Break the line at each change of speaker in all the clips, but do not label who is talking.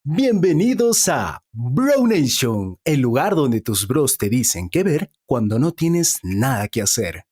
Bienvenidos a Bro Nation, el lugar donde tus bros te dicen qué ver cuando no tienes nada que hacer.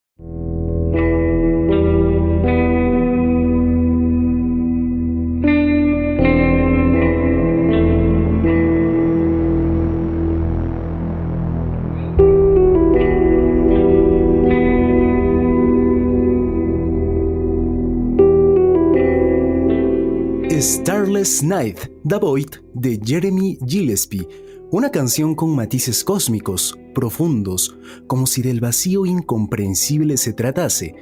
Starless Night, The Void, de Jeremy Gillespie, una canción con matices cósmicos, profundos, como si del vacío incomprensible se tratase.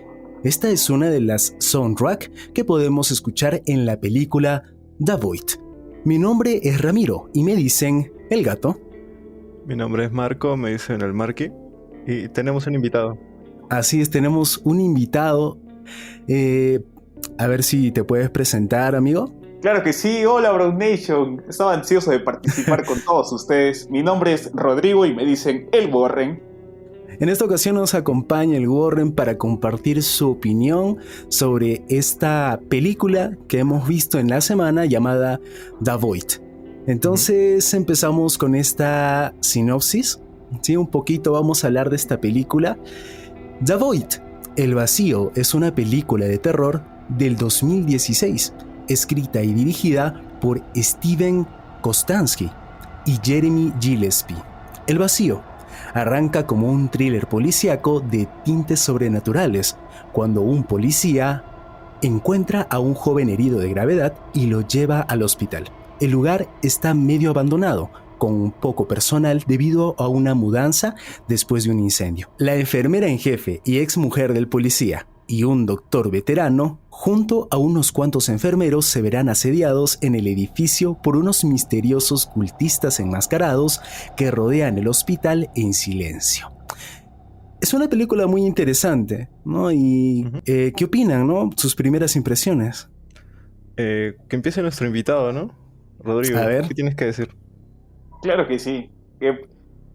Esta es una de las soundtrack que podemos escuchar en la película The Void. Mi nombre es Ramiro y me dicen El Gato.
Mi nombre es Marco, me dicen el Marqui, y tenemos un invitado.
Así es, tenemos un invitado. A ver si te puedes presentar, amigo.
Claro que sí, hola Brown Nation, estaba ansioso de participar con todos ustedes. Mi nombre es Rodrigo y me dicen El Warren.
En esta ocasión nos acompaña el Warren para compartir su opinión sobre esta película que hemos visto en la semana llamada The Void. Entonces empezamos con esta sinopsis. Sí, un poquito vamos a hablar de esta película. The Void, El Vacío, es una película de terror del 2016, escrita y dirigida por Steven Kostanski y Jeremy Gillespie. El Vacío arranca como un thriller policíaco de tintes sobrenaturales, cuando un policía encuentra a un joven herido de gravedad y lo lleva al hospital. El lugar está medio abandonado, con poco personal debido a una mudanza después de un incendio. La enfermera en jefe y ex mujer del policía y un doctor veterano, junto a unos cuantos enfermeros, se verán asediados en el edificio por unos misteriosos cultistas enmascarados que rodean el hospital en silencio. Es una película muy interesante, ¿no? Y ¿qué opinan, no? Sus primeras impresiones.
Que empiece nuestro invitado, ¿no? Rodrigo,
A ver.
¿qué tienes que decir?
Claro que sí.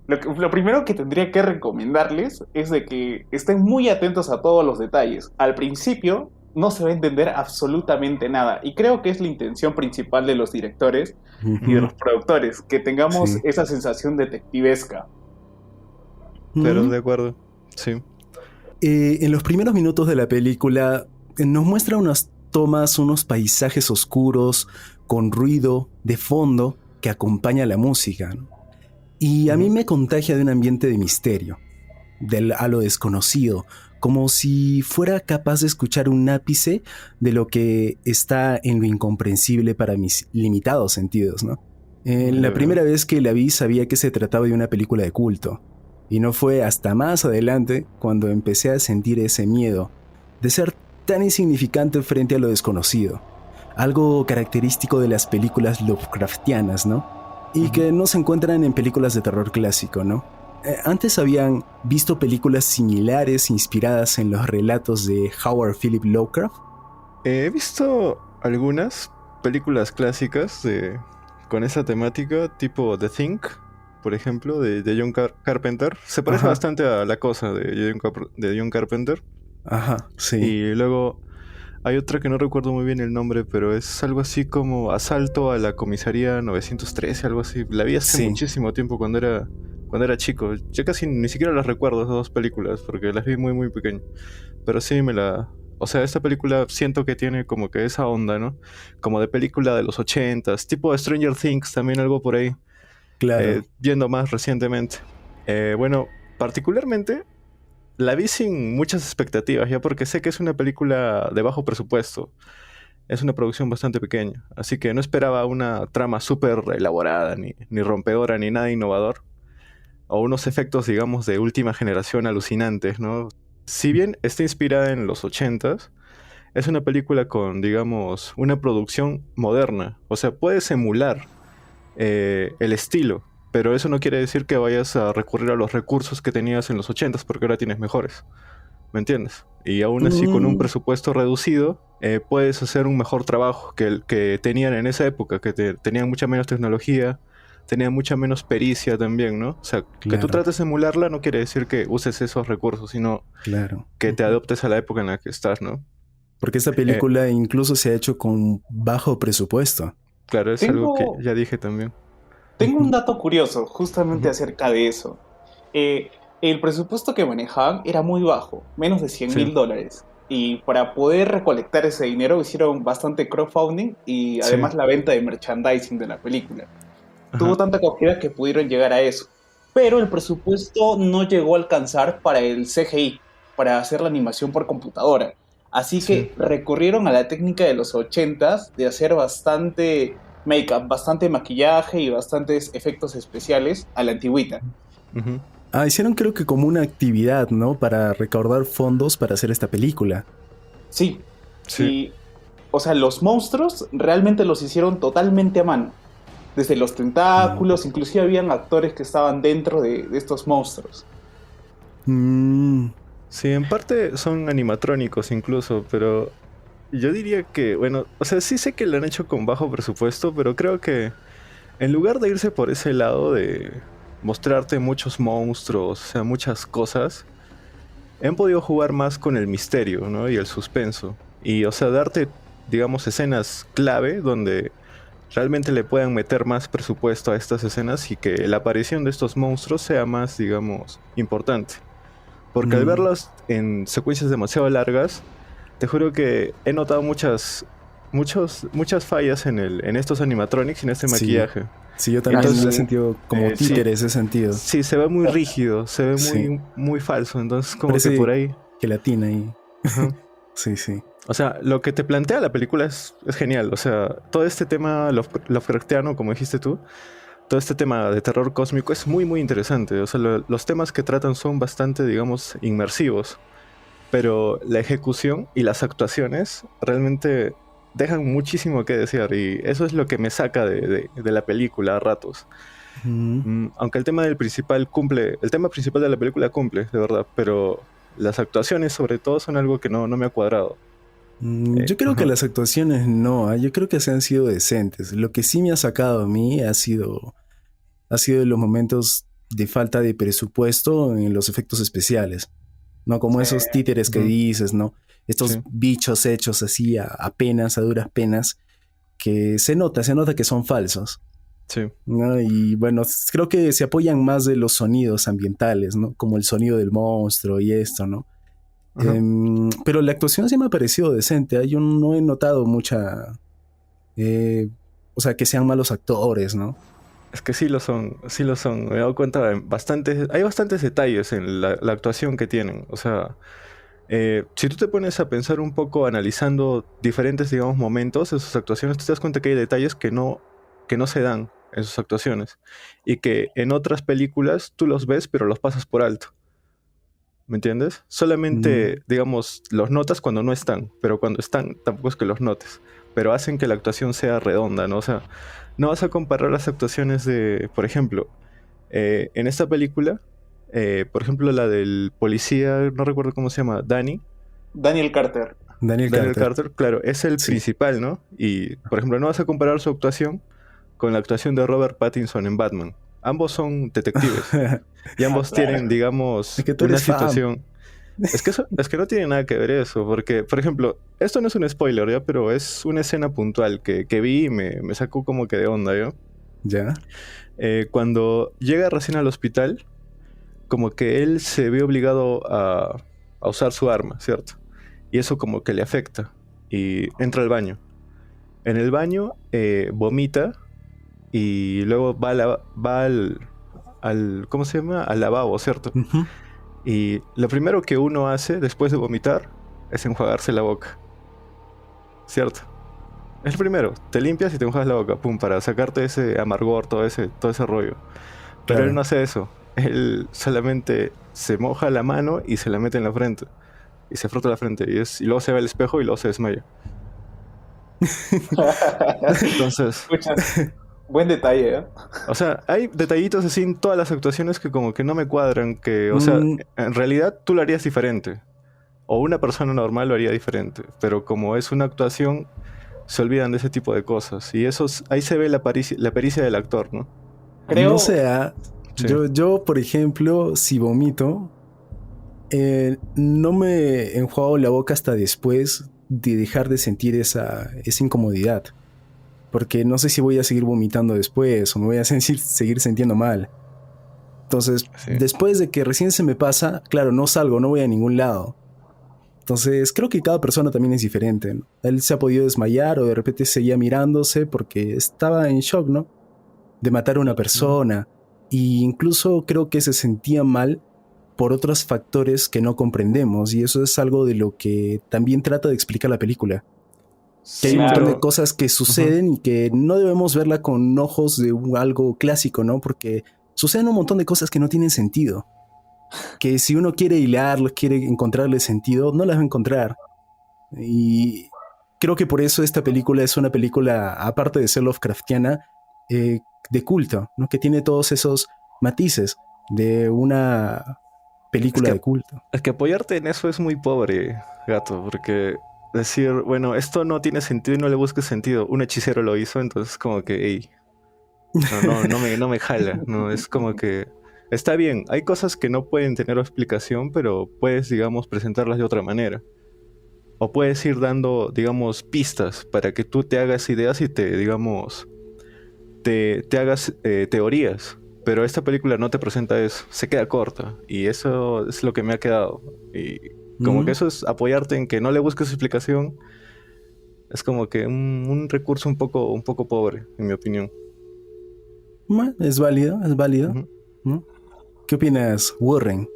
Lo primero que tendría que recomendarles es de que estén muy atentos a todos los detalles. Al principio no se va a entender absolutamente nada y creo que es la intención principal de los directores y de los productores, que tengamos esa sensación detectivesca.
Pero de acuerdo, sí.
En los primeros minutos de la película nos muestra unas tomas, unos paisajes oscuros con ruido de fondo que acompaña la música, ¿no? Y a mí me contagia de un ambiente de misterio, a lo desconocido, como si fuera capaz de escuchar un ápice de lo que está en lo incomprensible para mis limitados sentidos, ¿no? La primera vez que la vi sabía que se trataba de una película de culto, y no fue hasta más adelante cuando empecé a sentir ese miedo de ser tan insignificante frente a lo desconocido, algo característico de las películas Lovecraftianas, ¿no? Y que no se encuentran en películas de terror clásico, ¿no? Antes habían visto películas similares inspiradas en los relatos de Howard Philip Lovecraft.
He visto algunas películas clásicas con esa temática, tipo The Thing, por ejemplo, de John Carpenter. Se parece bastante a La Cosa de John Carpenter.
Ajá, sí.
Y luego hay otra que no recuerdo muy bien el nombre, pero es algo así como Asalto a la Comisaría 913, algo así. La vi hace muchísimo tiempo cuando era chico. Yo casi ni siquiera las recuerdo, esas dos películas, porque las vi muy muy pequeño. Pero sí o sea, esta película siento que tiene como que esa onda, ¿no? Como de película de los 80s, tipo Stranger Things, también algo por ahí.
Claro.
Viendo más recientemente. Bueno, particularmente la vi sin muchas expectativas, ya porque sé que es una película de bajo presupuesto. Es una producción bastante pequeña, así que no esperaba una trama súper elaborada, ni rompedora, ni nada innovador. O unos efectos, digamos, de última generación alucinantes, ¿no? Si bien está inspirada en los 80s, es una película con, digamos, una producción moderna. O sea, puedes emular el estilo, pero eso no quiere decir que vayas a recurrir a los recursos que tenías en los 80s, porque ahora tienes mejores. ¿Me entiendes? Y aún así, con un presupuesto reducido, puedes hacer un mejor trabajo que el que tenían en esa época, que tenían mucha menos tecnología, tenían mucha menos pericia también, ¿no? O sea, que tú trates de emularla no quiere decir que uses esos recursos, sino que te adoptes a la época en la que estás, ¿no?
Porque esta película incluso se ha hecho con bajo presupuesto.
Claro, es algo que
Tengo,
ya dije también.
tengo un dato curioso justamente
Ujú.
acerca de eso. El presupuesto que manejaban era muy bajo, menos de cien
Sí,
mil dólares. Y para poder recolectar ese dinero hicieron bastante crowdfunding y
sí,
además la venta de merchandising de la película. Tuvo
ajá,
tanta acogida que pudieron llegar a eso. Pero el presupuesto no llegó a alcanzar para el CGI, para hacer la animación por computadora. Así
sí.
que recurrieron a la técnica de los 80s de hacer bastante make-up, bastante maquillaje y bastantes efectos especiales a la antigüita.
Ujú.
Hicieron creo que como una actividad, ¿no? Para recaudar fondos para hacer esta película.
Sí,
Sí,
y o sea, los monstruos realmente los hicieron totalmente a mano. Desde los
Mm.
tentáculos, inclusive habían actores que estaban dentro de estos monstruos.
Mm,
sí, en parte son animatrónicos incluso, pero yo diría que, bueno, o sea, sí sé que lo han hecho con bajo presupuesto, pero creo que en lugar de irse por ese lado de mostrarte muchos monstruos, o sea, muchas cosas, han podido jugar más con el misterio, ¿no? Y el suspenso. Y, o sea, darte, digamos, escenas clave donde realmente le puedan meter más presupuesto a estas escenas y que la aparición de estos monstruos sea más, digamos, importante. Porque al
mm,
verlas en secuencias demasiado largas, te juro que he notado muchas fallas en estos animatronics y en este
sí,
maquillaje.
sí, yo también lo he
Entonces,
Así,
sentido como
sí,
títere ese sentido.
sí, se ve muy rígido, se ve
Sí,
muy falso. Entonces, como que por
parece
ahí.
gelatina ahí.
Ajá.
Sí, sí.
O sea, lo que te plantea la película es genial. O sea, todo este tema Lovecraftiano, como dijiste tú, todo este tema de terror cósmico es muy interesante. O sea, los temas que tratan son bastante, digamos, inmersivos. Pero la ejecución y las actuaciones realmente dejan muchísimo que desear. Y eso es lo que me saca de la película a ratos.
Mm,
Aunque el tema principal de la película cumple, de verdad. Pero las actuaciones, sobre todo, son algo que no me ha cuadrado.
yo creo que
Ajá.
las actuaciones no, yo creo que se han sido decentes. Lo que sí me ha sacado a mí ha sido los momentos de falta de presupuesto en los efectos especiales, ¿no? Como
sí,
esos títeres que
Ujú.
dices, ¿no? Estos
Sí,
bichos hechos así a duras penas, que se nota que son falsos,
sí.
¿no? Y bueno, creo que se apoyan más de los sonidos ambientales, ¿no? Como el sonido del monstruo y esto, ¿no?
Ajá.
Pero la actuación sí me ha parecido decente. Yo no he notado mucha. eh, o sea, que sean malos actores, ¿no?
Es que sí lo son, sí lo son. Me he dado cuenta de hay bastantes detalles en la actuación que tienen. O sea, si tú te pones a pensar un poco analizando diferentes, digamos, momentos en sus actuaciones, te das cuenta que hay detalles que no se dan en sus actuaciones. Y que en otras películas tú los ves, pero los pasas por alto. ¿Me entiendes?
Mm,
Solamente, digamos, los notas cuando no están, pero cuando están tampoco es que los notes, pero hacen que la actuación sea redonda, ¿no? O sea, no vas a comparar las actuaciones de, por ejemplo, en esta película, por ejemplo, la del policía, no recuerdo cómo se llama,
Daniel Carter.
Daniel
Daniel
Carter,
Carter, claro, es el
sí.
principal, ¿no? Y, por ejemplo, no vas a comparar su actuación con la actuación de Robert Pattinson en Batman. Ambos son detectives y
Ah,
ambos tienen,
claro.
Es
digamos,
que tú
una
eres fan.
situación. Es que no tiene nada que ver eso, porque, por ejemplo, esto no es un spoiler, ¿ya? Pero es una escena puntual que vi y me sacó como que de onda, ¿yo?
¿Ya?
Cuando llega recién al hospital, como que él se ve obligado a usar su arma, ¿cierto? Y eso como que le afecta. Y entra al baño. En el baño vomita y luego va ¿cómo se llama? Al lavabo, ¿cierto?
Ujú.
Y lo primero que uno hace después de vomitar es enjuagarse la boca, ¿cierto? Es el primero, te limpias y te enjuagas la boca, pum, para sacarte ese amargor, todo ese rollo. Pero él
Claro.
no hace eso. Él solamente se moja la mano y se la mete en la frente. Y se frota la frente. Y luego se ve al espejo y luego se desmaya. Entonces,
Escucha, buen detalle, ¿eh?
o sea, hay detallitos así en todas las actuaciones que como que no me cuadran. Que, o sea,
Mm,
en realidad tú lo harías diferente. O una persona normal lo haría diferente. Pero como es una actuación, se olvidan de ese tipo de cosas. Y ahí se ve la pericia del actor, ¿no?
no
Creo,
sé,
Sí.
por ejemplo, si vomito, no me enjuago la boca hasta después de dejar de sentir esa incomodidad. porque no sé si voy a seguir vomitando después o me voy a seguir sintiendo mal. Entonces,
Sí.
después de que recién se me pasa, claro, no salgo, no voy a ningún lado. Entonces, creo que cada persona también es diferente, ¿no? Él se ha podido desmayar o de repente seguía mirándose porque estaba en shock, ¿no? De matar a una persona. Y incluso creo que se sentía mal por otros factores que no comprendemos. Y eso es algo de lo que también trata de explicar la película. Que hay un montón de
Claro.
cosas que suceden y que no debemos verla con ojos de algo clásico, ¿no? Porque suceden un montón de cosas que no tienen sentido. Que si uno quiere hilarlas, quiere encontrarle sentido, no las va a encontrar. Y creo que por eso esta película es una película, aparte de ser Lovecraftiana, de culto, ¿no? Que tiene todos esos matices de una película de culto.
Es que apoyarte en eso es muy pobre, gato, porque decir, bueno, esto no tiene sentido y no le busques sentido. Un hechicero lo hizo, entonces como que, hey, no me jala, no, es como que está bien, hay cosas que no pueden tener explicación, pero puedes, digamos, presentarlas de otra manera. O puedes ir dando, digamos, pistas para que tú te hagas ideas y te, digamos, te hagas teorías. Pero esta película no te presenta eso, se queda corta. Y eso es lo que me ha quedado. Y como que eso es apoyarte en que no le busques explicación. Es como que un recurso un poco pobre, en mi opinión.
Bueno, es válido,
Ujú.
¿no? ¿Qué opinas, Warren?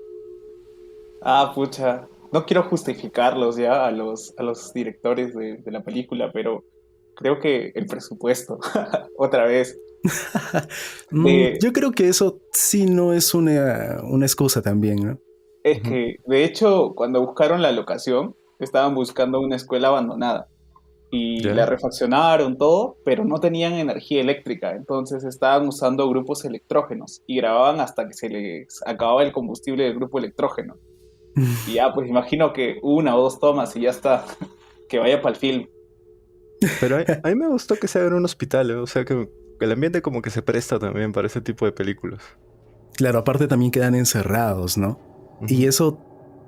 Pucha. No quiero justificarlos ya a los directores de la película, pero creo que el presupuesto, otra vez. De,
Yo creo que eso sí no es una excusa también, ¿no?
es
Ujú.
que, de hecho, cuando buscaron la locación, estaban buscando una escuela abandonada y la
¿Ya?
refaccionaron todo, pero no tenían energía eléctrica, entonces estaban usando grupos electrógenos y grababan hasta que se les acababa el combustible del grupo electrógeno. Y ya, pues imagino que una o dos tomas y ya está, que vaya para el film.
Pero a mí me gustó que sea en un hospital, ¿eh? O sea que el ambiente como que se presta también para ese tipo de películas.
Claro, aparte también quedan encerrados, ¿no? Y
Ujú.
eso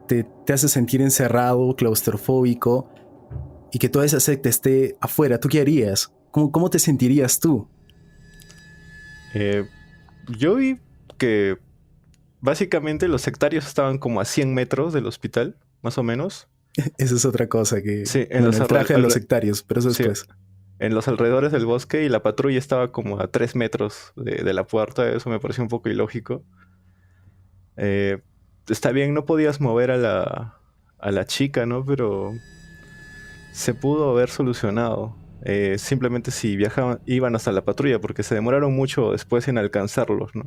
te hace sentir encerrado, claustrofóbico, y que toda esa secta esté afuera. ¿Tú qué harías? ¿Cómo te sentirías tú?
Eh, yo vi que básicamente los sectarios estaban como a 100 metros del hospital, más o menos.
Esa es otra cosa que...
Sí,
Bueno, el traje de los sectarios, pero eso
sí,
después.
en los alrededores del bosque y la patrulla estaba como a 3 metros de la puerta. Eso me pareció un poco ilógico. Eh, Está bien, no podías mover a la chica, ¿no? Pero se pudo haber solucionado. Simplemente si viajaban, iban hasta la patrulla, porque se demoraron mucho después en alcanzarlos, ¿no?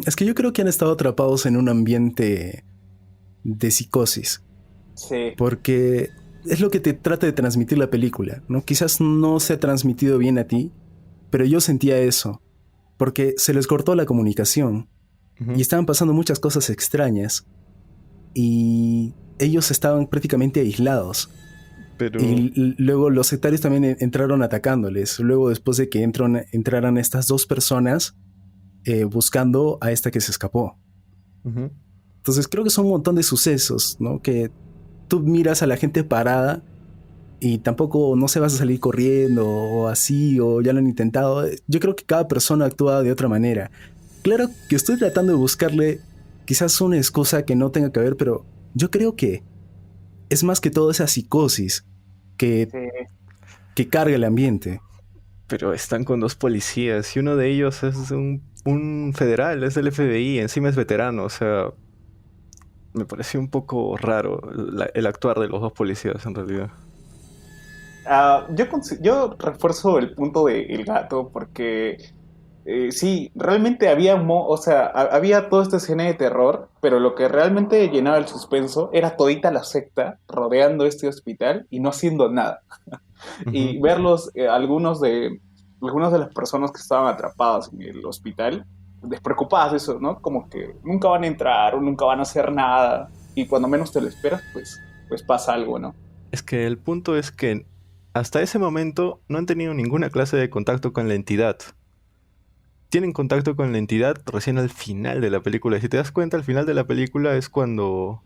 Es que yo creo que han estado atrapados en un ambiente de psicosis,
Sí,
porque es lo que te trata de transmitir la película, ¿no? Quizás no se ha transmitido bien a ti, pero yo sentía eso, porque se les cortó la comunicación y
Ujú.
estaban pasando muchas cosas extrañas y ellos estaban prácticamente aislados.
Pero,
Y luego los sectarios también entraron atacándoles. Luego, después de que entraran estas dos personas buscando a esta que se escapó.
ujú.
Entonces creo que son un montón de sucesos, ¿no? Que tú miras a la gente parada y tampoco no se vas a salir corriendo o así, o ya lo han intentado. Yo creo que cada persona actúa de otra manera. Claro que estoy tratando de buscarle quizás una excusa que no tenga que ver, pero yo creo que es más que todo esa psicosis que,
sí.
que carga el ambiente.
Pero están con dos policías y uno de ellos es un federal, es del FBI, encima es veterano. O sea, me pareció un poco raro el actuar de los dos policías en realidad.
Yo refuerzo el punto del gato porque sí, realmente había, o sea, había toda esta escena de terror, pero lo que realmente llenaba el suspenso era todita la secta rodeando este hospital y no haciendo nada.
Ujú.
Y verlos, algunos de las personas que estaban atrapadas en el hospital, despreocupadas de eso, ¿no? Como que nunca van a entrar o nunca van a hacer nada y cuando menos te lo esperas, pues pasa algo, ¿no?
Es que el punto es que hasta ese momento no han tenido ninguna clase de contacto con la entidad. Tienen contacto con la entidad recién al final de la película. Y si te das cuenta, al final de la película es cuando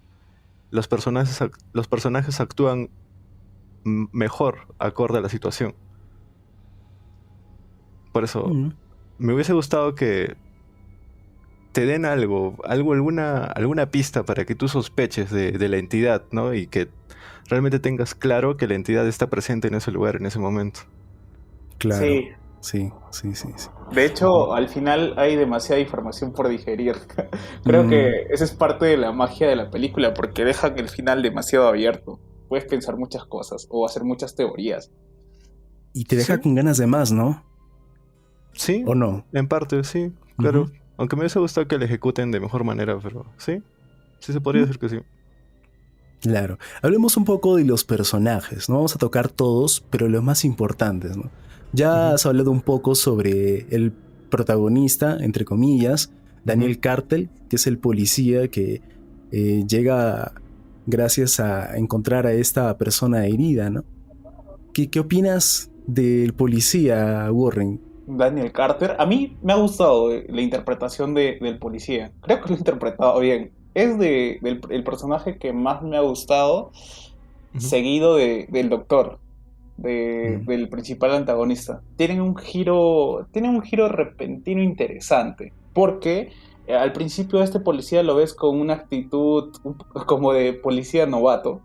los personajes actúan mejor acorde a la situación. Por eso
Mm.
me hubiese gustado que te den alguna pista para que tú sospeches de la entidad, ¿no? Y que realmente tengas claro que la entidad está presente en ese lugar, en ese momento.
Claro.
Sí,
Sí, sí, sí, sí.
de hecho, al final hay demasiada información por digerir. Creo
Mm.
que esa es parte de la magia de la película, porque dejan el final demasiado abierto. Puedes pensar muchas cosas o hacer muchas teorías.
Y te deja
Sí,
con ganas de más, ¿no?
sí,
¿O no?
en parte, sí,
Ujú.
claro. Aunque me hubiese gustado que la ejecuten de mejor manera, pero sí, sí se podría
Mm.
decir que sí.
Claro. Hablemos un poco de los personajes. No vamos a tocar todos, pero los más importantes, ¿no? Ya
Ujú,
has hablado un poco sobre el protagonista, entre comillas,
ujú.
Daniel Cartel, que es el policía que llega gracias a encontrar a esta persona herida, ¿no? ¿Qué opinas del policía Warren?
Daniel Carter, a mí me ha gustado la interpretación del policía. Creo que lo he interpretado bien. Es el personaje que más me ha gustado,
Ujú.
seguido del doctor,
Mm.
del principal antagonista. Tienen un giro repentino interesante, porque al principio este policía lo ves con una actitud como de policía novato,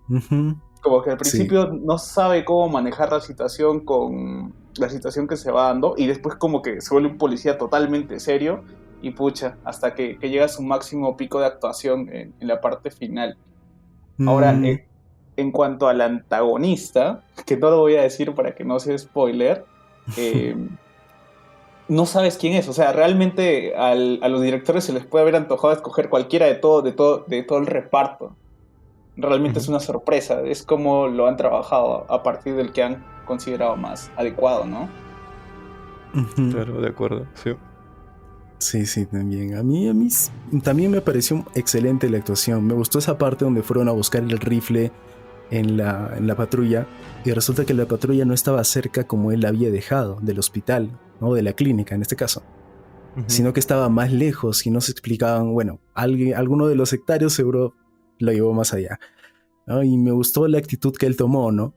Ujú.
como que al
Sí.
principio no sabe cómo manejar la situación con la situación que se va dando, y después como que se vuelve un policía totalmente serio y pucha, hasta que llega a su máximo pico de actuación en la parte final. Ahora,
Mm.
en cuanto al antagonista, que no lo voy a decir para que no sea spoiler, eh, no sabes quién es. O sea, realmente a los directores se les puede haber antojado escoger cualquiera de todo el reparto. Realmente es
Ujú.
una sorpresa. Es como lo han trabajado a partir del que han considerado más adecuado, ¿no?
Ujú.
Claro, de acuerdo, sí.
Sí, sí, también. También me pareció excelente la actuación. Me gustó esa parte donde fueron a buscar el rifle en la patrulla y resulta que la patrulla no estaba cerca como él la había dejado del hospital, ¿no? De la clínica en este caso,
Ujú.
sino que estaba más lejos y no se explicaban, bueno, alguno de los sectarios seguro lo llevó más allá, ¿no? Y me gustó la actitud que él tomó, ¿no?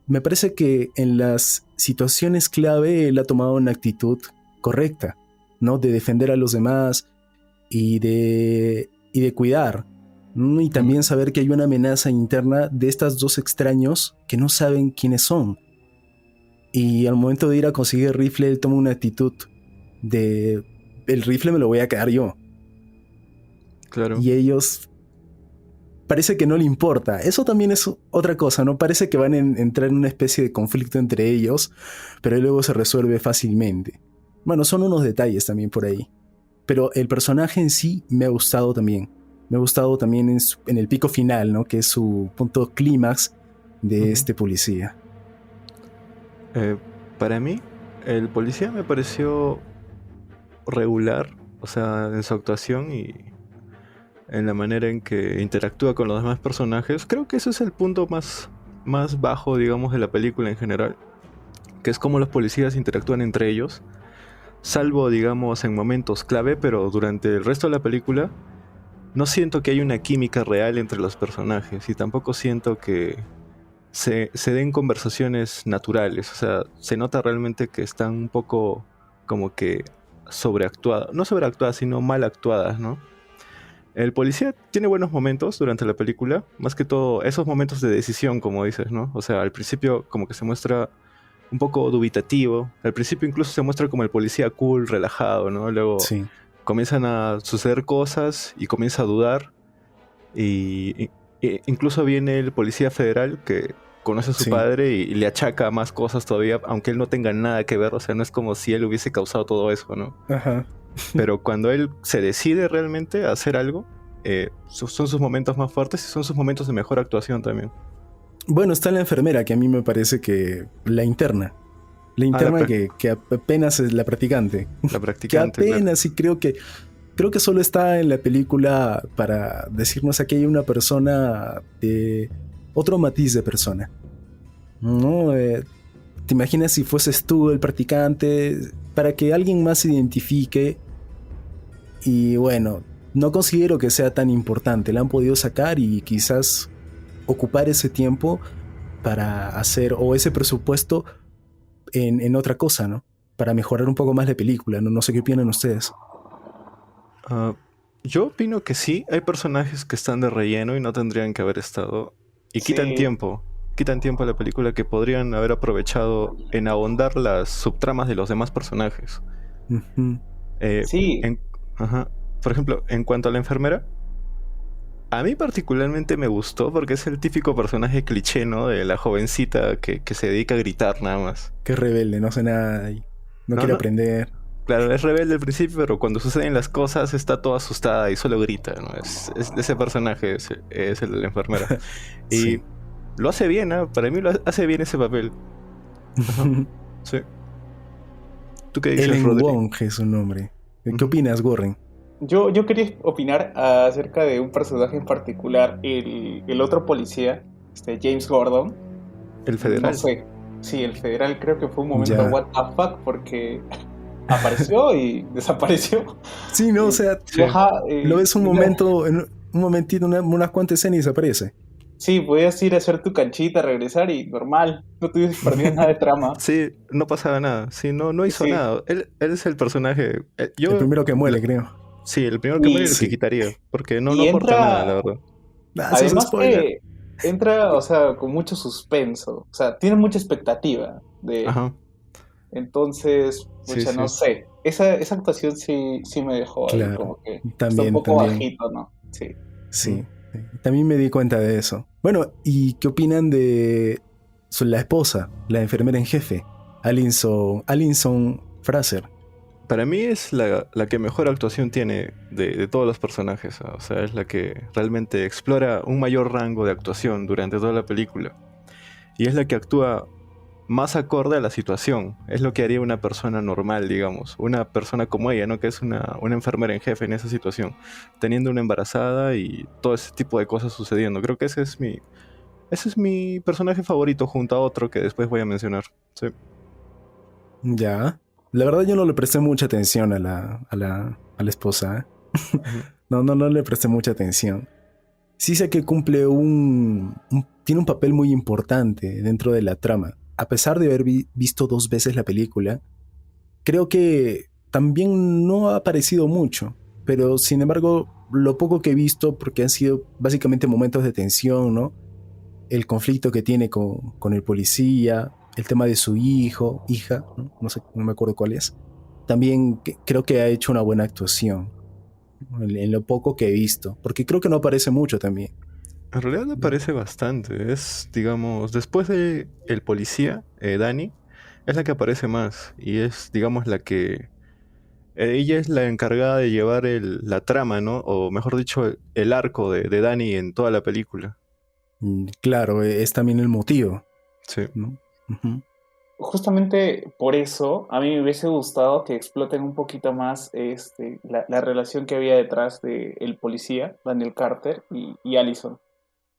Me parece que en las situaciones clave él ha tomado una actitud correcta, ¿no? De defender a los demás y de cuidar, ¿no? Y
Mm.
también saber que hay una amenaza interna de estos dos extraños que no saben quiénes son. Y al momento de ir a conseguir el rifle, él toma una actitud de el rifle me lo voy a quedar yo.
Claro.
Y ellos parece que no le importa. Eso también es otra cosa, ¿no? Parece que van a entrar en una especie de conflicto entre ellos, pero luego se resuelve fácilmente. Bueno, son unos detalles también por ahí. Pero el personaje en sí me ha gustado también. Me ha gustado también en el pico final, ¿no? Que es su punto clímax de
Ujú.
este policía.
Eh, para mí, el policía me pareció regular, o sea, en su actuación y en la manera en que interactúa con los demás personajes. Creo que ese es el punto más bajo, digamos, de la película en general, que es cómo los policías interactúan entre ellos, salvo, digamos, en momentos clave, pero durante el resto de la película no siento que haya una química real entre los personajes y tampoco siento que se den conversaciones naturales. O sea, se nota realmente que están un poco como que sobreactuadas, no sobreactuadas, sino mal actuadas, ¿no? El policía tiene buenos momentos durante la película, más que todo esos momentos de decisión, como dices, ¿no? O sea, al principio como que se muestra un poco dubitativo, al principio incluso se muestra como el policía cool, relajado, ¿no? Luego
Sí.
comienzan a suceder cosas y comienza a dudar y incluso viene el policía federal que conoce a su
Sí.
padre y le achaca más cosas todavía, aunque él no tenga nada que ver, o sea, no es como si él hubiese causado todo eso, ¿no?
Ajá.
Pero cuando él se decide realmente a hacer algo, son sus momentos más fuertes y son sus momentos de mejor actuación también.
Bueno, está la enfermera, que a mí me parece que la interna. La
Ah,
interna que apenas es la practicante.
la
Que
practicante, claro.
apenas, y creo que solo está en la película para decirnos aquí hay una persona de otro matiz de persona. ¿No? ¿Te imaginas si fueses tú el practicante? Para que alguien más se identifique. Y bueno, no considero que sea tan importante. La han podido sacar y quizás ocupar ese tiempo para hacer, o ese presupuesto en otra cosa, ¿no? para mejorar un poco más la película, ¿no? No sé qué opinan ustedes.
Ah, yo opino que sí, hay personajes que están de relleno y no tendrían que haber estado. Y
Sí,
quitan tiempo a la película que podrían haber aprovechado en ahondar las subtramas de los demás personajes.
Ujú.
Eh,
sí,
en- ajá. Por ejemplo, en cuanto a la enfermera, a mí particularmente me gustó porque es el típico personaje cliché, ¿no? De la jovencita que se dedica a gritar nada más.
Qué rebelde, no hace nada y no
No,
quiere
no,
aprender.
claro, es rebelde al principio, pero cuando suceden las cosas está toda asustada y solo grita, ¿no? Ese personaje es el de la enfermera. Y
Sí.
lo hace bien, ¿ah? Para mí lo hace bien ese papel. Ajá, sí. ¿Tú qué dices,
Ellen
Rodri?
Wong es su nombre. ¿Qué
Ujú.
opinas, Gorren?
yo quería opinar acerca de un personaje en particular, el otro policía, James Gordon.
El
No
federal.
sé, sí, el federal creo que fue un momento
Ya.
what the fuck porque apareció y desapareció.
Sí, no, o
Y,
sea,
y,
Sí.
ajá,
lo ves un momento, en un momentito, unas cuantas escenas y desaparece.
sí, podías ir a hacer tu canchita, regresar y normal, no tuvieses perdido nada de trama.
Sí, no pasaba nada. Sí, no hizo
Sí,
nada. Él es el personaje.
El
Yo,
primero que muere, creo.
sí, el primero que muere y el
y,
que
Sí.
quitaría. Porque no
y
aporta nada, la
entra,
verdad.
Ah, eso es
además
spoiler.
que entra, o sea, con mucho suspenso, o sea, tiene mucha expectativa de él.
Ajá.
Entonces,
Sí,
pucha, no
sí.
sé, esa actuación sí me dejó ahí,
Claro.
como que está un
También,
poco
también.
bajito, ¿no? Sí.
Mm.
Sí. También me di cuenta de eso. Bueno, ¿y qué opinan de la esposa, la enfermera en jefe? Alison Fraser.
Para mí es la que mejor actuación tiene de todos los personajes. ¿Ah? O sea, es la que realmente explora un mayor rango de actuación durante toda la película. Y es la que actúa más acorde a la situación. Es lo que haría una persona normal, digamos. Una persona como ella, ¿no? Que es una enfermera en jefe en esa situación. Teniendo una embarazada y todo ese tipo de cosas sucediendo. Creo que ese es mi personaje favorito junto a otro que después voy a mencionar. Sí.
Ya. La verdad yo no le presté mucha atención a la esposa.
Ujú.
No le presté mucha atención. Sí sé que cumple tiene un papel muy importante dentro de la trama. A pesar de haber visto dos veces la película, creo que también no ha aparecido mucho. Pero sin embargo, lo poco que he visto, porque han sido básicamente momentos de tensión, ¿no? El conflicto que tiene con el policía, el tema de su hija, ¿no? No sé, no me acuerdo cuál es. También creo que ha hecho una buena actuación en lo poco que he visto, porque creo que no aparece mucho también.
En realidad me parece bastante. Es, digamos, después de el policía, Dani, es la que aparece más. Y es, digamos, la que... ella es la encargada de llevar la trama, ¿no? O mejor dicho, el arco de Dani en toda la película.
Claro, es también el motivo,
Sí.
¿no? Ujú.
Justamente por eso a mí me hubiese gustado que exploten un poquito más la relación que había detrás de el policía, Daniel Carter, y Allison.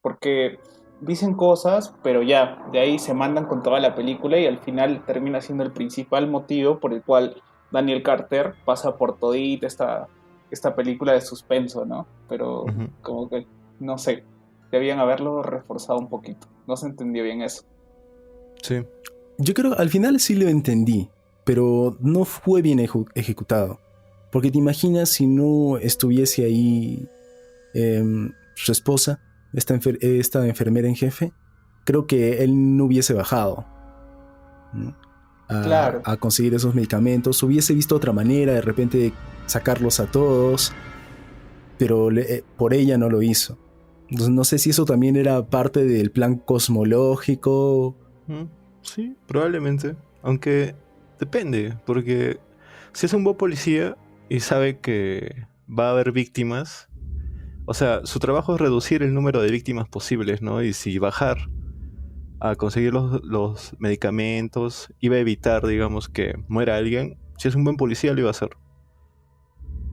Porque dicen cosas, pero ya, de ahí se mandan con toda la película y al final termina siendo el principal motivo por el cual Daniel Carter pasa por todita esta película de suspenso, ¿no? Pero
Ujú.
como que, no sé, debían haberlo reforzado un poquito. No se entendió bien eso.
Sí.
Yo creo al final sí lo entendí, pero no fue bien ejecutado. Porque te imaginas si no estuviese ahí su esposa, esta enfermera en jefe, creo que él no hubiese bajado, ¿no?
Claro.
A conseguir esos medicamentos, hubiese visto otra manera, de repente sacarlos a todos, pero por ella no lo hizo. Entonces no sé si eso también era parte del plan cosmológico.
Mm, sí, probablemente. Aunque depende, porque si es un buen policía y sabe que va a haber víctimas, o sea, su trabajo es reducir el número de víctimas posibles, ¿no? Y si bajar a conseguir los medicamentos iba a evitar, digamos, que muera alguien, si es un buen policía lo iba a hacer.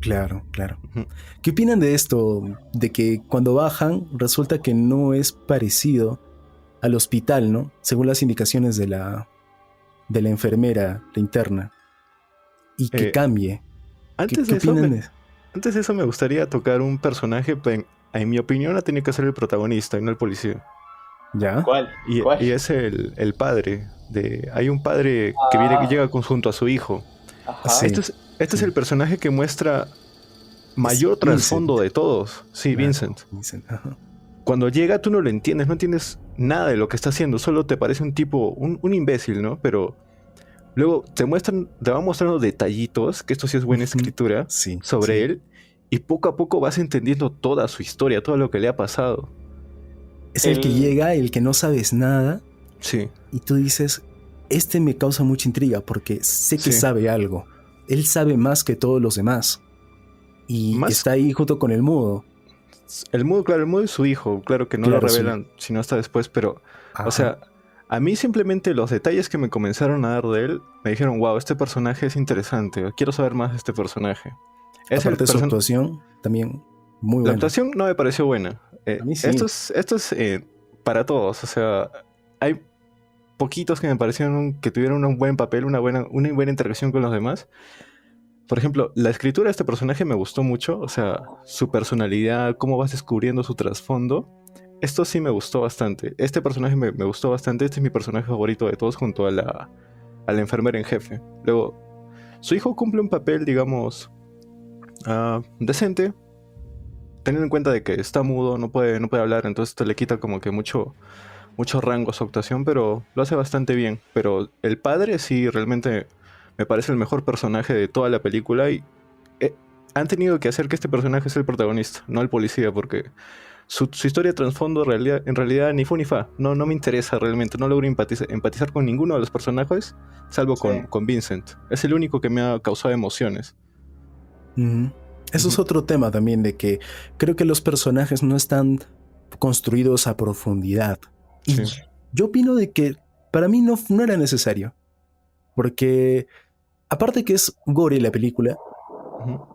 Claro, claro.
Ujú.
¿Qué opinan de esto? De que cuando bajan resulta que no es parecido al hospital, ¿no? Según las indicaciones de la enfermera, la interna. Y que
Eh,
cambie. ¿Qué,
antes
qué
de eso,
opinan de eso?
antes de eso me gustaría tocar un personaje, en mi opinión, ha tenido que ser el protagonista y no el policía.
¿Ya?
¿Cuál?
Y,
¿Cuál?
y es el padre. Hay un padre que
Ah,
llega junto a su hijo.
ajá.
Sí,
Este es
sí.
el personaje que muestra
Es
mayor
Vincent.
trasfondo de todos. Sí,
Claro,
Vincent.
Vincent. Ajá.
Cuando llega tú no lo entiendes, no entiendes nada de lo que está haciendo, solo te parece un tipo, un imbécil, ¿no? Pero luego te van mostrando detallitos, que esto sí es buena
Ujú.
escritura,
Sí,
sobre
sí.
él, y poco a poco vas entendiendo toda su historia, todo lo que le ha pasado.
Es el que
El,
llega, el que no sabes nada,
Sí,
y tú dices, este me causa mucha intriga porque sé que
sí.
sabe algo. Él sabe más que todos los demás. Y
Más
está ahí junto con el mudo.
el mudo, claro, el mudo es su hijo, claro que no lo
Claro, su hijo.
revelan sino hasta después, pero, o
Ajá.
sea, a mí simplemente los detalles que me comenzaron a dar de él me dijeron, wow, este personaje es interesante, quiero saber más de este personaje. Es el
Aparte de su
person
actuación, también muy
La
buena.
actuación no me pareció buena.
A mí sí.
Esto es para todos, o sea, hay poquitos que me parecieron que tuvieron un buen papel, una buena interacción con los demás. Por ejemplo, la escritura de este personaje me gustó mucho, o sea, su personalidad, cómo vas descubriendo su trasfondo. Esto sí me gustó bastante. Este personaje me gustó bastante. Este es mi personaje favorito de todos junto a la enfermera en jefe. Luego, su hijo cumple un papel, digamos, decente, teniendo en cuenta de que está mudo, no puede hablar, entonces esto le quita como que mucho rango a su actuación, pero lo hace bastante bien. Pero el padre sí realmente me parece el mejor personaje de toda la película y eh, han tenido que hacer que este personaje sea el protagonista, no el policía, porque su historia de trasfondo en realidad ni fu ni fa. No me interesa realmente, no logro empatizar con ninguno de los personajes, salvo
sí.
con Vincent. Es el único que me ha causado emociones.
Ujú. Eso es
Ujú.
otro tema también, de que creo que los personajes no están construidos a profundidad. Y
Sí.
yo opino de que para mí no era necesario. Porque aparte que es gore la película,
Ujú.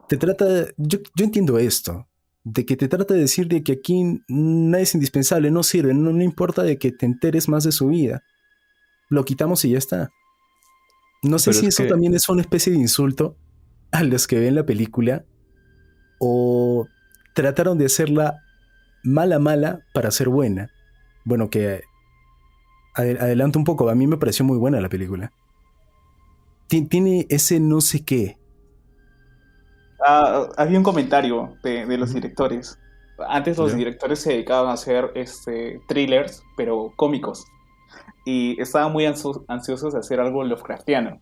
te trata, yo entiendo esto, de que te trata de decir de que aquí nadie es indispensable, no sirve, no importa de que te enteres más de su vida. Lo quitamos y ya está. No sé
Pero
si
es
eso
que
también es una especie de insulto a los que ven la película o trataron de hacerla mala para ser buena. Bueno, que adelanto un poco, a mí me pareció muy buena la película. Tiene ese no sé qué.
había un comentario de los
Ujú.
directores. Antes los
ya.
directores se dedicaban a hacer thrillers, pero cómicos. Y estaban muy ansiosos de hacer algo Lovecraftiano.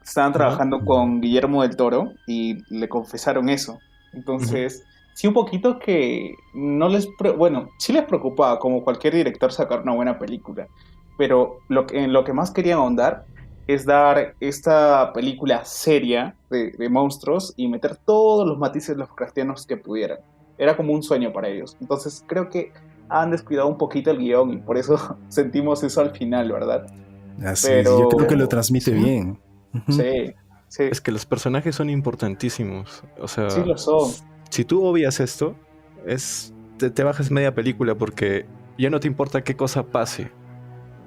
Estaban
Ajá.
trabajando con Guillermo del Toro y le confesaron eso.
Ujú.
Entonces, sí un poquito que no bueno, sí les preocupaba como cualquier director sacar una buena película, pero en lo que más querían ahondar es dar esta película seria de monstruos y meter todos los matices Lovecraftianos que pudieran. Era como un sueño para ellos. Entonces, creo que han descuidado un poquito el guión y por eso sentimos eso al final, ¿verdad?
Así es, yo creo que lo
Pero
transmite
Sí.
bien. Ujú.
sí, sí,
Es que los personajes son importantísimos. O
sí
sea,
lo son.
si tú obvias esto, te bajas media película porque ya no te importa qué cosa pase.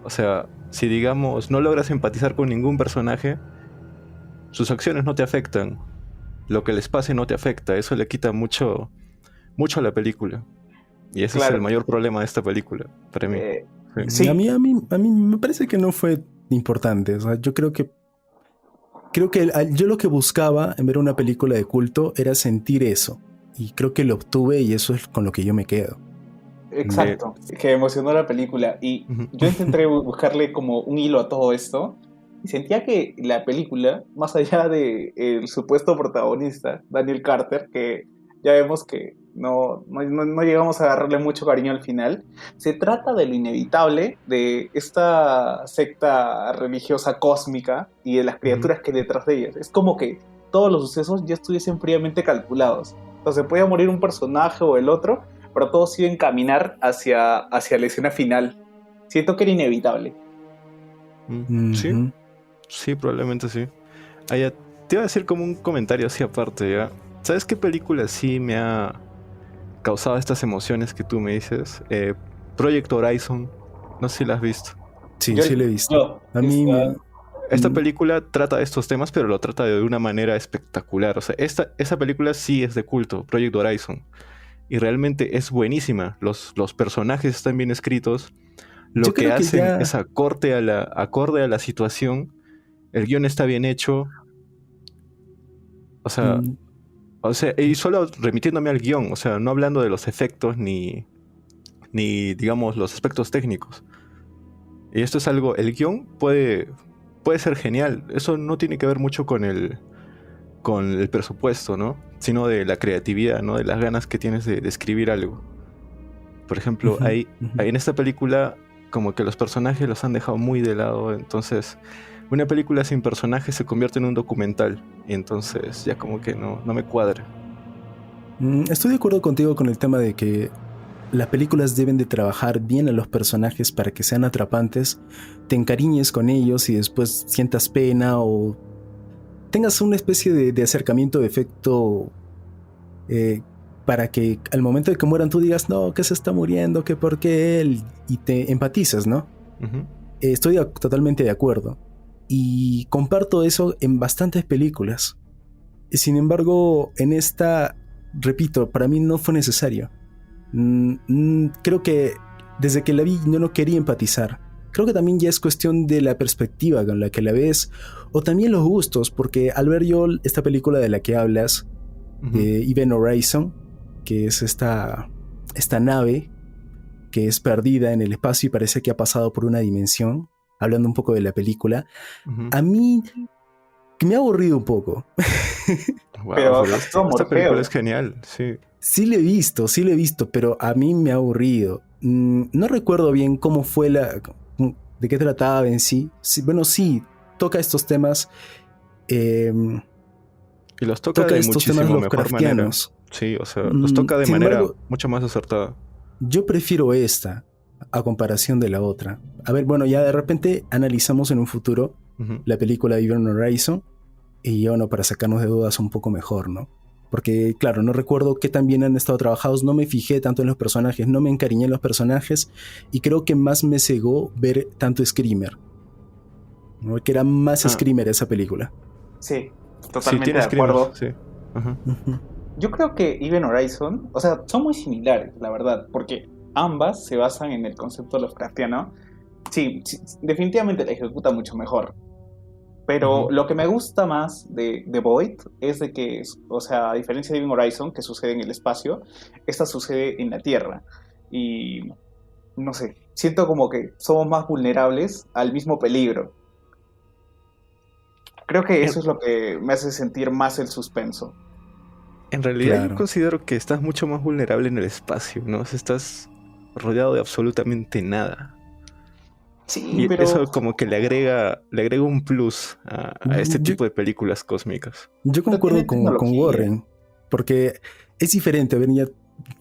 O sea, si digamos no logras empatizar con ningún personaje, sus acciones no te afectan. Lo que les pase no te afecta. Eso le quita mucho a la película. Y ese es el
Claro.
mayor problema de esta película, para mí.
Eh,
Sí.
A
sí,
mí, a mí, a mí me parece que no fue importante. O sea, yo creo que yo lo que buscaba en ver una película de culto era sentir eso. Y creo que lo obtuve y eso es con lo que yo me quedo. Mm.
Eh,
exacto. Que emocionó la película. Y
ujú.
yo intenté buscarle como un hilo a todo esto. Y sentía que la película, más allá de el supuesto protagonista, Daniel Carter, que ya vemos que no llegamos a agarrarle mucho cariño al final, se trata de lo inevitable de esta secta religiosa cósmica y de las
Ujú.
criaturas que hay detrás de ellas. Es como que todos los sucesos ya estuviesen fríamente calculados. Entonces puede morir un personaje o el otro, pero todos iban a caminar hacia la escena final. Siento que era inevitable.
Sí,
Ujú.
sí, probablemente sí. Ah, ya, te iba a decir como un comentario así aparte, ¿ya? ¿Sabes qué película sí me ha causado estas emociones que tú me dices? Project Horizon, no sé si la has visto.
Sí,
Yo,
sí lo he visto.
yo,
A mí
Esta
mm,
película trata estos temas, pero lo trata de una manera espectacular. O sea, esa película sí es de culto, Project Horizon. y realmente es buenísima. Los personajes están bien escritos. Lo
Yo
que
creo que
hacen
ya...
es acorde a la situación. El guión está bien hecho. O sea,
mm,
y solo remitiéndome al guión, o sea, no hablando de los efectos ni digamos, los aspectos técnicos. Y esto es algo, el guión puede ser genial. Eso no tiene que ver mucho con el presupuesto, ¿no? Sino de la creatividad, ¿no? De las ganas que tienes de escribir algo. Por ejemplo,
ujú, ujú.
en esta película, como que los personajes los han dejado muy de lado. Entonces, una película sin personajes se convierte en un documental. Y entonces, ya como que no me cuadra.
Estoy de acuerdo contigo con el tema de que las películas deben de trabajar bien a los personajes para que sean atrapantes, te encariñes con ellos y después sientas pena o tengas una especie de acercamiento de efecto eh, para que al momento de que mueran tú digas, no, que se está muriendo, que por qué él, y te empatizas, ¿no?
Ujú.
Estoy totalmente de acuerdo y comparto eso en bastantes películas. Sin embargo, en esta, repito, para mí no fue necesario. Creo que desde que la vi yo no quería empatizar. Creo que también ya es cuestión de la perspectiva con la que la ves o también los gustos, porque al ver yo esta película de la que hablas,
Ujú.
de Event Horizon, que es esta nave que es perdida en el espacio y parece que ha pasado por una dimensión, hablando un poco de la película,
Ujú.
a mí que me ha aburrido un poco.
Wow,
Pero
pero
actúa
esta película
Morfeo.
es genial, sí.
Sí le he visto, pero a mí me ha aburrido. No recuerdo bien cómo fue de qué trataba en sí. Sí, bueno, sí, toca estos temas, eh,
Y los toca
toca
de
estos temas
muchísimo mejor manera.
Lovecraftianos.
Sí, o sea, los toca de
Sin
manera
embargo,
mucho más acertada.
yo prefiero esta a comparación de la otra. A ver, bueno, ya de repente analizamos en un futuro
Ujú.
la película de Event Horizon y bueno, para sacarnos de dudas un poco mejor, ¿no? Porque, claro, no recuerdo qué tan bien han estado trabajados, no me fijé tanto en los personajes, no me encariñé en los personajes y creo que más me cegó ver tanto Screamer, ¿no? Que era más
Ah,
Screamer esa película.
Sí,
sí,
totalmente
tiene
de
screamers,
acuerdo.
sí. Ajá.
Ujú.
Yo creo que Event Horizon, o sea, son muy similares, la verdad, porque ambas se basan en el concepto Lovecraftiano. Sí, sí, definitivamente la ejecuta mucho mejor. Pero
Ujú.
lo que me gusta más de The Void es de que, o sea, a diferencia de Event Horizon, que sucede en el espacio, esta sucede en la Tierra. Y no sé, siento como que somos más vulnerables al mismo peligro. Creo que
En,
eso es lo que me hace sentir más el suspenso.
en realidad yo
Claro.
considero que estás mucho más vulnerable en el espacio, ¿no? O sea, estás rodeado de absolutamente nada.
Sí,
Y
pero
eso como que le agrega un plus a este
Yo,
tipo de películas cósmicas.
yo concuerdo
tiene
con
tecnología.
Warren, porque es diferente. A ver, ya,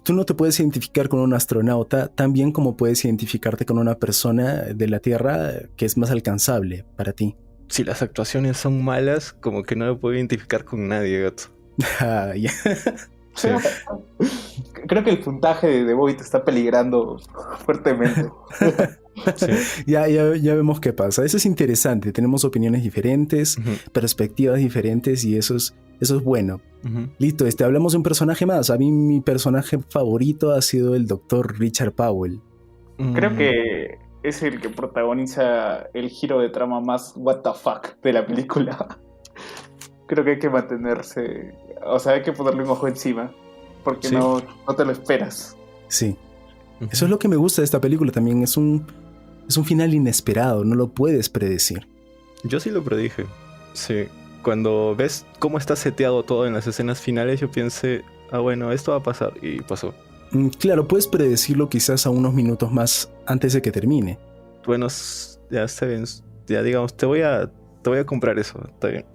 tú no te puedes identificar con un astronauta tan bien como puedes identificarte con una persona de la Tierra que es más alcanzable para ti.
Si las actuaciones son malas, como que no me puedo identificar con nadie, gato.
Ah, ya.
Sí,
Creo que el puntaje de The Void está peligrando fuertemente.
sí.
Ya vemos qué pasa. Eso es interesante. Tenemos opiniones diferentes,
Ujú,
perspectivas diferentes y eso es bueno.
ujú.
Listo, hablamos de un personaje más. A mí mi personaje favorito ha sido el Dr. Richard Powell.
Creo
Mm,
que es el que protagoniza el giro de trama más what the fuck de la película. Creo que hay que mantenerse, o sea, hay que ponerle un ojo encima, porque
sí.
no te lo esperas.
Sí, eso es
Ujú.
lo que me gusta de esta película también. Es un final inesperado, no lo puedes predecir.
Yo sí lo predije. Sí. Cuando ves cómo está seteado todo en las escenas finales, yo pensé, ah, bueno, esto va a pasar. Y pasó.
Claro, puedes predecirlo quizás a unos minutos más antes de que termine.
Bueno, ya está bien. Ya digamos, te voy a comprar eso. Está bien.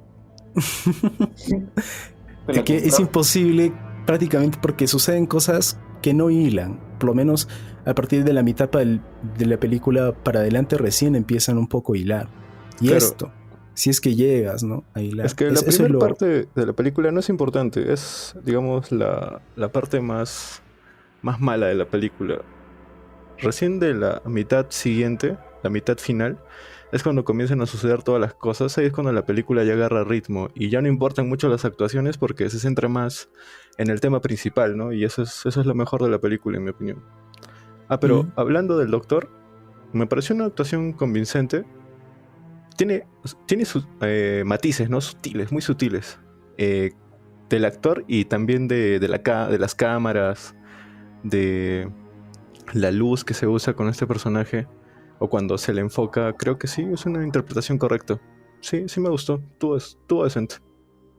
Te
Es
lo
que es
compro.
imposible prácticamente porque suceden cosas que no hilan. Por lo menos a partir de la mitad de la película para adelante recién empiezan un poco a hilar. Y
Claro,
esto, si es que llegas, ¿no? A
es
hilar.
que la
Eso es
primera
lo...
parte de la película no es importante. Es, digamos, la parte más mala de la película. Recién de la mitad siguiente, la mitad final, es cuando comienzan a suceder todas las cosas, ahí es cuando la película ya agarra ritmo y ya no importan mucho las actuaciones porque se centra más en el tema principal, ¿no? Y eso es lo mejor de la película, en mi opinión. Ah, pero hablando del doctor, me pareció una actuación convincente. Tiene sus matices, ¿no? Sutiles, muy sutiles. Del actor y también de las cámaras, de la luz que se usa con este personaje, o cuando se le enfoca. Creo que sí, es una interpretación correcta. Sí, sí me gustó. Estuvo decente.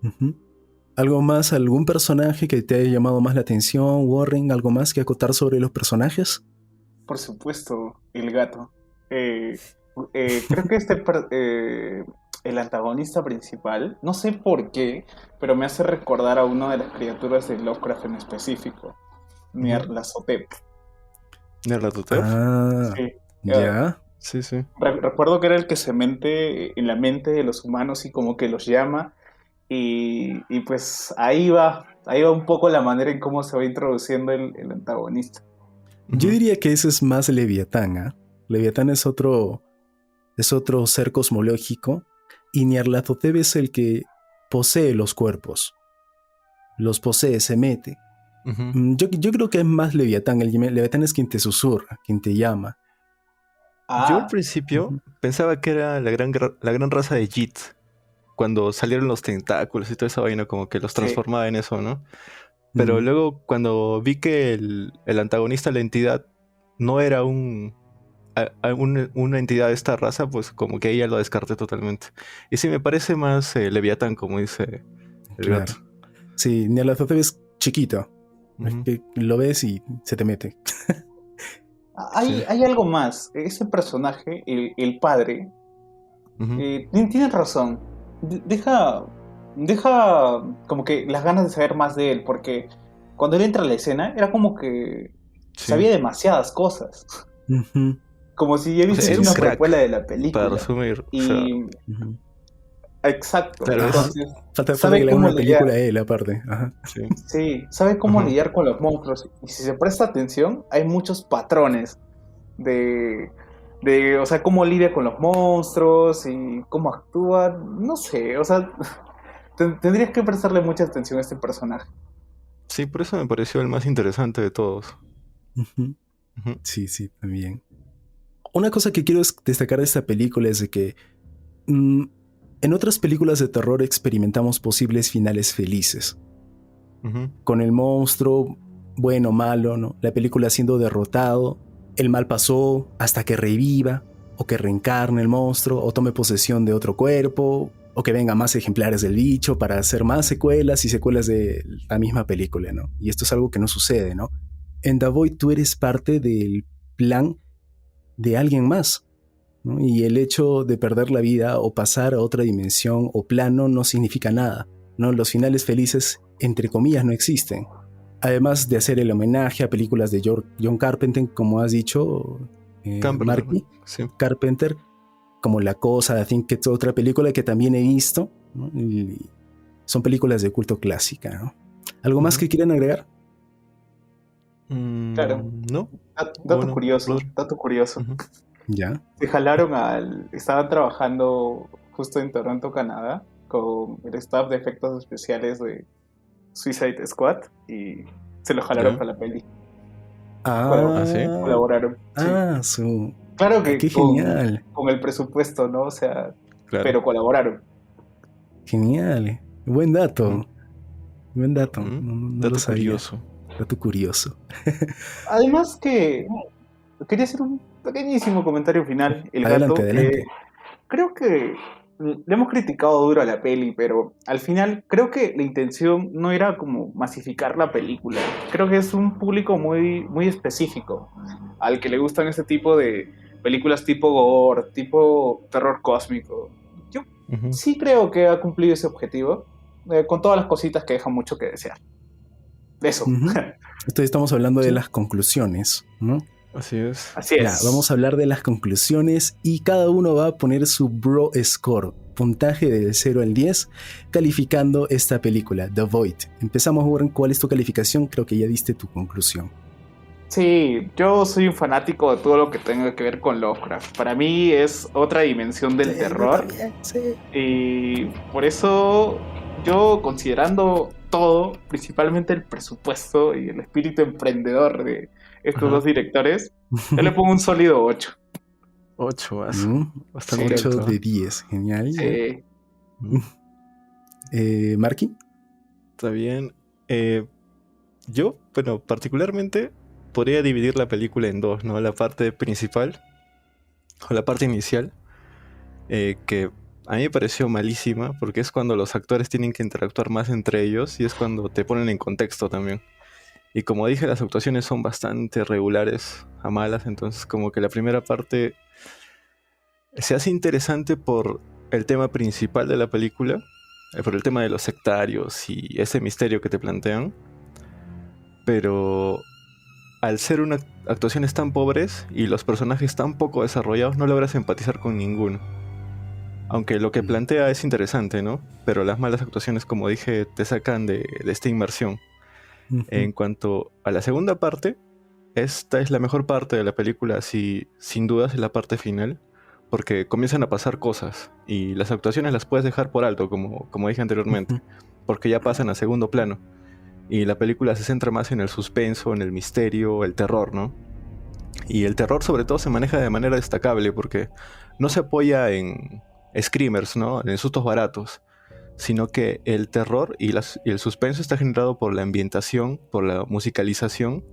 Ujú. ¿Algo más, algún personaje que te haya llamado más la atención, Warren? ¿Algo más que acotar sobre los personajes?
Por supuesto, el gato. Creo que el antagonista principal, no sé por qué, pero me hace recordar a una de las criaturas de Lovecraft en específico, Nyarlathotep.
¿Nyarlathotep?
Ah,
Sí.
ya.
Sí, sí.
Recuerdo que era el que se mete en la mente de los humanos y como que los llama. Y pues ahí va un poco la manera en cómo se va introduciendo el antagonista.
Yo diría que ese es más Leviatán, ¿ah? Leviatán es otro ser cosmológico y Nyarlathotep es el que posee los cuerpos. Los posee, se mete. Yo creo que es más Leviatán. El Leviatán es quien te susurra, quien te llama.
Yo al principio pensaba que era la gran raza de Jit. Cuando salieron los tentáculos y toda esa vaina, como que los transformaba en eso, ¿no? Pero luego cuando vi que el antagonista, la entidad, no era una entidad de esta raza, pues como que ella lo descarté totalmente. Y sí, me parece más Leviatán, como dice el gato.
Sí, Nyarlathotep es chiquito. Es que lo ves y se te mete.
Hay algo más. Ese personaje, el padre, tiene razón. Deja como que las ganas de saber más de él, porque cuando él entra a la escena era como que sabía demasiadas cosas. Como si ya hubiese hecho una precuela de la película.
Para resumir.
Exacto.
Claro,
entonces,
falta que le haga una película a él, aparte. Ajá.
Sí, sabe cómo lidiar con los monstruos. Y si se presta atención, hay muchos patrones de o sea, cómo lidia con los monstruos y cómo actúa. No sé, o sea, tendrías que prestarle mucha atención a este personaje.
Sí, por eso me pareció el más interesante de todos.
Sí, también. Una cosa que quiero destacar de esta película es de que en otras películas de terror experimentamos posibles finales felices. Con el monstruo, bueno o malo, ¿no? La película siendo derrotado, el mal pasó hasta que reviva, o que reencarne el monstruo, o tome posesión de otro cuerpo, o que vengan más ejemplares del bicho para hacer más secuelas y secuelas de la misma película, ¿no? Y esto es algo que no sucede, ¿no? En The Void tú eres parte del plan de alguien más, ¿no? Y el hecho de perder la vida o pasar a otra dimensión o plano no significa nada, ¿no? Los finales felices, entre comillas, no existen. Además de hacer el homenaje a películas de John Carpenter, como has dicho, Marky, Carpenter, como La Cosa, I Think, que es otra película que también he visto, ¿no? Y son películas de culto clásica, ¿no? ¿Algo más que quieran agregar?
Claro.
No.
Dato curioso.
Ya.
Se jalaron estaban trabajando justo en Toronto, Canadá, con el staff de efectos especiales de Suicide Squad y se lo jalaron para la peli.
¿sí?
Colaboraron. Claro que
qué genial.
Con el presupuesto, ¿no? O sea, pero colaboraron.
Genial. Buen dato. Buen dato. No
dato
lo sabía.
curioso.
Dato curioso.
Además que quería hacer un pequeñísimo comentario final. El
adelante,
gato,
adelante.
creo que le hemos criticado duro a la peli, pero al final creo que la intención no era como masificar la película. Creo que es un público muy, muy específico al que le gustan este tipo de películas tipo gore, tipo terror cósmico. Yo sí creo que ha cumplido ese objetivo, con todas las cositas que dejan mucho que desear. Eso.
Entonces estamos hablando de las conclusiones, ¿no?
Así es.
Ya, vamos a hablar de las conclusiones y cada uno va a poner su bro score, puntaje del 0 al 10, calificando esta película, The Void. Empezamos, Warren, ¿cuál es tu calificación? Creo que ya diste tu conclusión.
Sí, yo soy un fanático de todo lo que tenga que ver con Lovecraft. Para mí es otra dimensión del
Sí, yo
terror.
también, sí.
Y por eso yo, considerando todo, principalmente el presupuesto y el espíritu emprendedor de estos
Ajá.
dos directores, yo le pongo un sólido 8.
8 vas.
Mm,
Bastante
8
alto.
de 10, genial. ¿Ya?
Sí.
¿Marky?
Está bien. Yo, bueno, particularmente podría dividir la película en dos, ¿no? La parte principal o la parte inicial, que a mí me pareció malísima porque es cuando los actores tienen que interactuar más entre ellos y es cuando te ponen en contexto también. Y como dije, las actuaciones son bastante regulares a malas, entonces como que la primera parte se hace interesante por el tema principal de la película, por el tema de los sectarios y ese misterio que te plantean, pero al ser unas actuaciones tan pobres y los personajes tan poco desarrollados, no logras empatizar con ninguno. Aunque lo que plantea es interesante, ¿no? Pero las malas actuaciones, como dije, te sacan de esta inmersión. En cuanto a la segunda parte, esta es la mejor parte de la película, así, sin dudas, es la parte final, porque comienzan a pasar cosas y las actuaciones las puedes dejar por alto, como dije anteriormente, porque ya pasan a segundo plano y la película se centra más en el suspenso, en el misterio, el terror, ¿no? Y el terror sobre todo se maneja de manera destacable porque no se apoya en screamers, ¿no? En sustos baratos, sino que el terror y el suspenso está generado por la ambientación, por la musicalización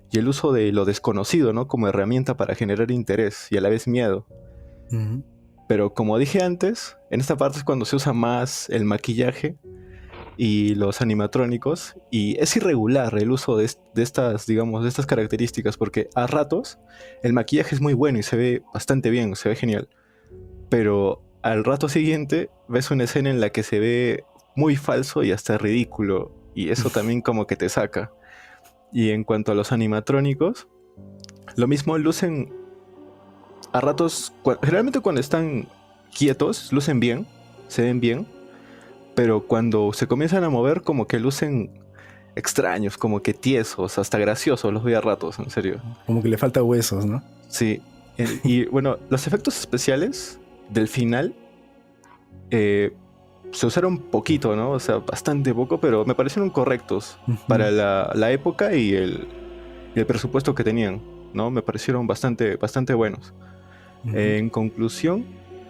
y el uso de lo desconocido, ¿no? Como herramienta para generar interés y a la vez miedo. Pero como dije antes, en esta parte es cuando se usa más el maquillaje y los animatrónicos y es irregular el uso de estas, digamos, de estas características porque a ratos el maquillaje es muy bueno y se ve bastante bien, se ve genial, pero al rato siguiente ves una escena en la que se ve muy falso y hasta ridículo y eso también como que te saca. Y en cuanto a los animatrónicos, lo mismo lucen a ratos, generalmente cuando están quietos, lucen bien, se ven bien, pero cuando se comienzan a mover como que lucen extraños, como que tiesos, hasta graciosos, los veo a ratos, en serio.
Como que le falta huesos, ¿no?
Sí, y bueno, los efectos especiales del final se usaron poquito, ¿no? O sea, bastante poco, pero me parecieron correctos para la época y el presupuesto que tenían, ¿no? Me parecieron bastante buenos. En conclusión,